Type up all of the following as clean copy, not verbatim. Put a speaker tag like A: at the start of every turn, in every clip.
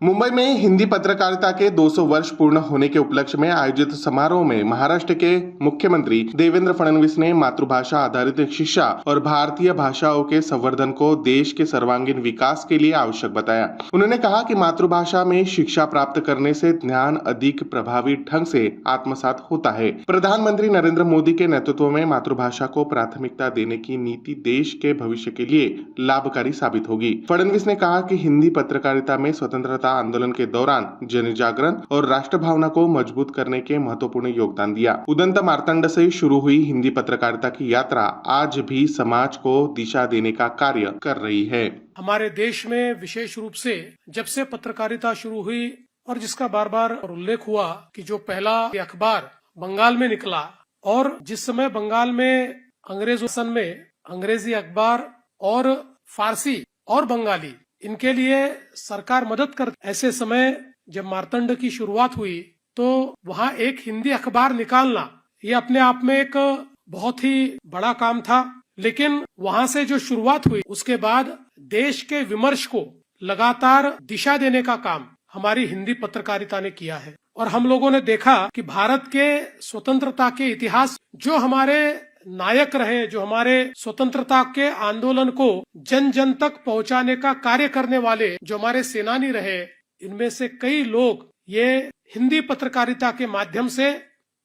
A: मुंबई में हिंदी पत्रकारिता के 200 वर्ष पूर्ण होने के उपलक्ष्य में आयोजित समारोह में महाराष्ट्र के मुख्यमंत्री देवेंद्र फडणवीस ने मातृभाषा आधारित शिक्षा और भारतीय भाषाओं के संवर्धन को देश के सर्वांगीण विकास के लिए आवश्यक बताया। उन्होंने कहा कि मातृभाषा में शिक्षा प्राप्त करने से ज्ञान अधिक प्रभावी ढंग से आत्मसात होता है। प्रधानमंत्री नरेंद्र मोदी के नेतृत्व में मातृभाषा को प्राथमिकता देने की नीति देश के भविष्य के लिए लाभकारी साबित होगी। फडणवीस ने कहा कि हिंदी पत्रकारिता में स्वतंत्रता आंदोलन के दौरान जन जागरण और राष्ट्र भावना को मजबूत करने के महत्वपूर्ण योगदान दिया। उदंत मार्तंड से शुरू हुई हिंदी पत्रकारिता की यात्रा आज भी समाज को दिशा देने का कार्य कर रही है।
B: हमारे देश में विशेष रूप से जब से पत्रकारिता शुरू हुई और जिसका बार बार उल्लेख हुआ कि जो पहला अखबार बंगाल में निकला और जिस समय बंगाल में अंग्रेज शासन में अंग्रेजी अखबार और फारसी और बंगाली इनके लिए सरकार मदद कर, ऐसे समय जब मार्तंड की शुरुआत हुई तो वहाँ एक हिंदी अखबार निकालना ये अपने आप में एक बहुत ही बड़ा काम था। लेकिन वहाँ से जो शुरुआत हुई उसके बाद देश के विमर्श को लगातार दिशा देने का काम हमारी हिंदी पत्रकारिता ने किया है। और हम लोगों ने देखा कि भारत के स्वतंत्रता के इतिहास जो हमारे नायक रहे, जो हमारे स्वतंत्रता के आंदोलन को जन जन तक पहुंचाने का कार्य करने वाले जो हमारे सेनानी रहे, इनमें से कई लोग ये हिंदी पत्रकारिता के माध्यम से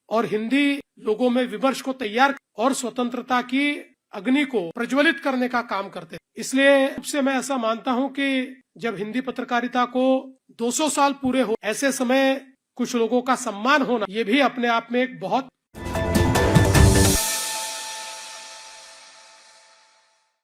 B: और हिंदी लोगों में विमर्श को तैयार और स्वतंत्रता की अग्नि को प्रज्वलित करने का काम करते हैं। इसलिए से मैं ऐसा मानता हूं कि जब हिंदी पत्रकारिता को 200 साल पूरे हो, ऐसे समय कुछ लोगों का सम्मान होना ये भी अपने आप में एक बहुत